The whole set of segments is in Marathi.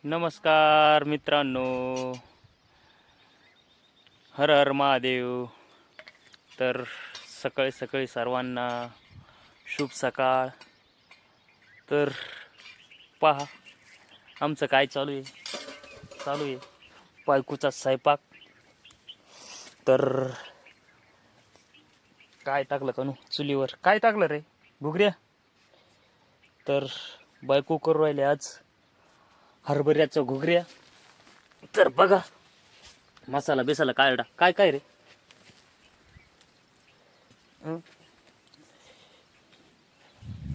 नमस्कार मित्रांनो, हर हर महादेव. तर सकाळी सकाळी सर्वांना शुभ सकाळ. तर पहा आमचं काय चालू आहे बायकोचा स्वयंपाक. तर काय टाकलं कानू चुलीवर, काय टाकलं रे घुगऱ्या. तर बायको करू राहिले आज हरभऱ्याच्या घुगऱ्या. तर बघा मसाला बेसाला काय काय काय रे.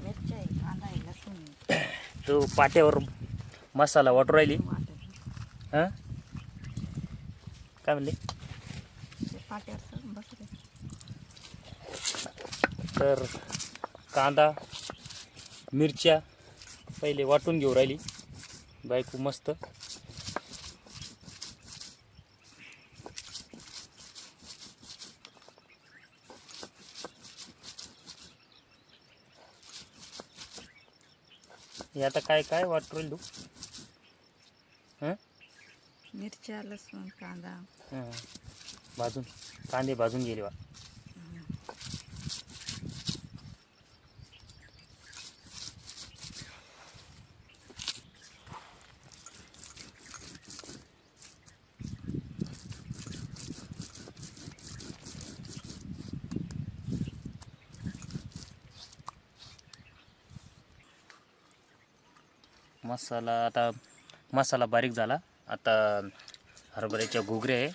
मिरच्या आहे, कांदा आहे, लसूण आहे. तो पाट्यावर मसाला वाटू राहिली. हां काय म्हणले. ते पाट्यावर सगळं बसले. तर कांदा मिरच्या पहिले वाटून घेऊ राहिली बायको मस्त. हे आता काय काय वाटू राहिली तू. मिरच्या, लसूण, कांदा. हां भाजून कांदे भाजून गेले बा. मसाला बारीक झाला. आता हरभऱ्याच्या घुगऱ्या आहे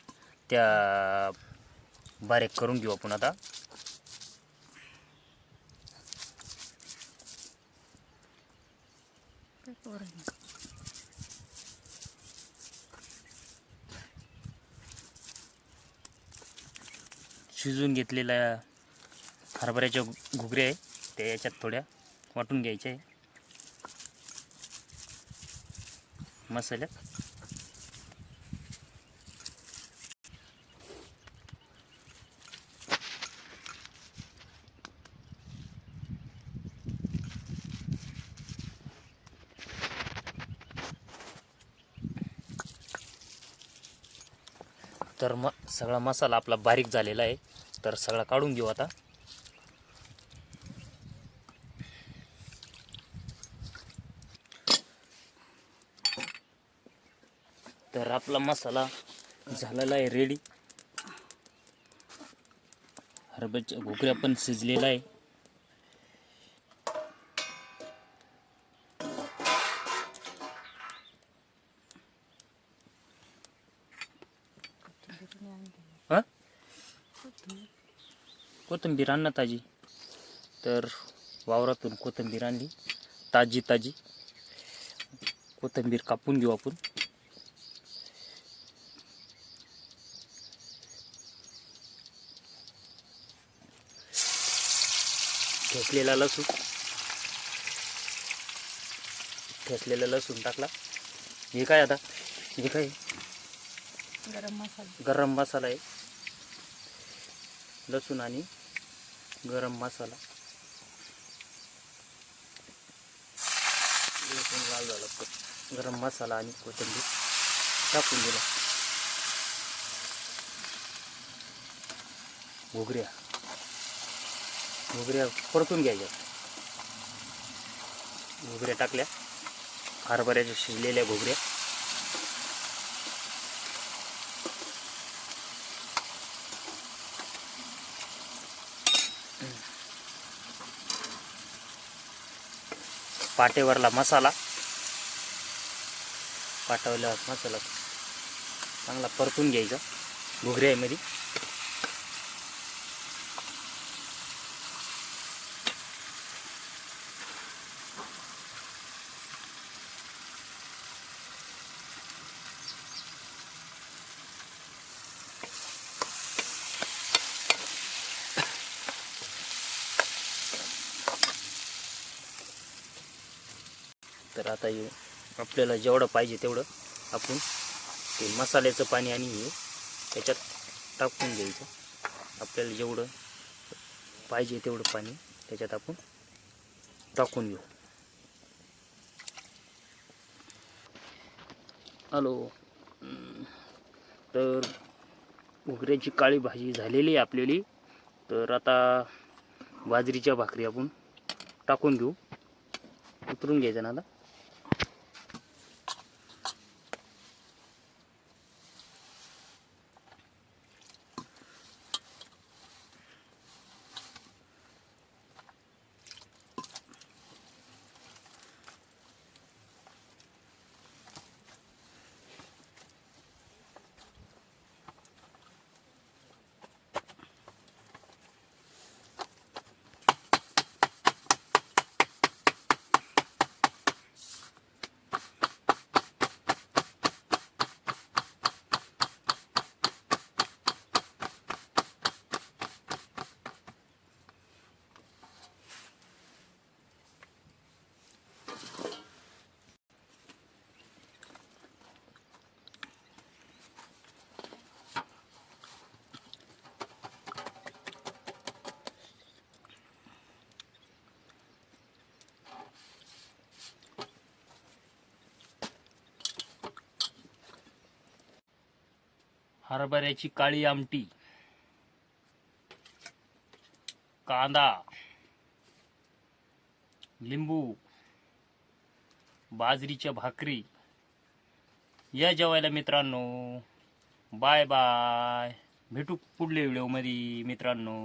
त्या बारीक करून घेऊ आपण आता. काय पोरं आहे? शिजून घेतलेल्या हरभऱ्याच्या घुगऱ्या आहे त्या याच्यात थोड्या वाटून घ्यायच्या आहे मसाल्यात. तर सगळा मसाला आपला बारीक झालेला आहे. तर सगळा काढून घेऊ आता. तर आपला मसाला झालेला आहे रेडी. हरभऱ्याच्या घुगऱ्या पण शिजलेला आहे. हां कोथिंबीर आण ना ताजी. तर वावरातून कोथिंबीर आणली ताजी कोथिंबीर कापून घेऊ आपण. ठेचलेला लसूण टाकला. हे काय आता हे काय गरम मसाला आहे. लसूण आणि गरम मसाला. लसूण लाल झाला तर गरम मसाला आणि कोथिंबीर टाकून दिला. घुगऱ्या परतून घ्यायच्या. घुगऱ्या टाकल्या हरभऱ्याच्या शिजलेल्या घुगऱ्या. पाटेवरला मसाला चांगला परतून घ्यायचा घुगऱ्यामध्ये. तर आता हे आपल्याला जेवढं पाहिजे तेवढं आपण ते मसाल्याचं पाणी आणि हे त्याच्यात टाकून घ्यायचं. आपल्याला जेवढं पाहिजे तेवढं पाणी त्याच्यात आपण टाकून घेऊ. हॅलो. तर घुगऱ्याची काळी भाजी झालेली आहे आपल्याली. तर आता बाजरीच्या भाकरी आपण टाकून घेऊ. उतरून घ्यायचं ना आता. हरभऱ्याची काळी आमटी, कांदा, लिंबू, बाजरीच्या भाकरी. या जेवायला मित्रांनो. Bye bye. भेटू पुढल्या व्हिडिओमध्ये मित्रांनो.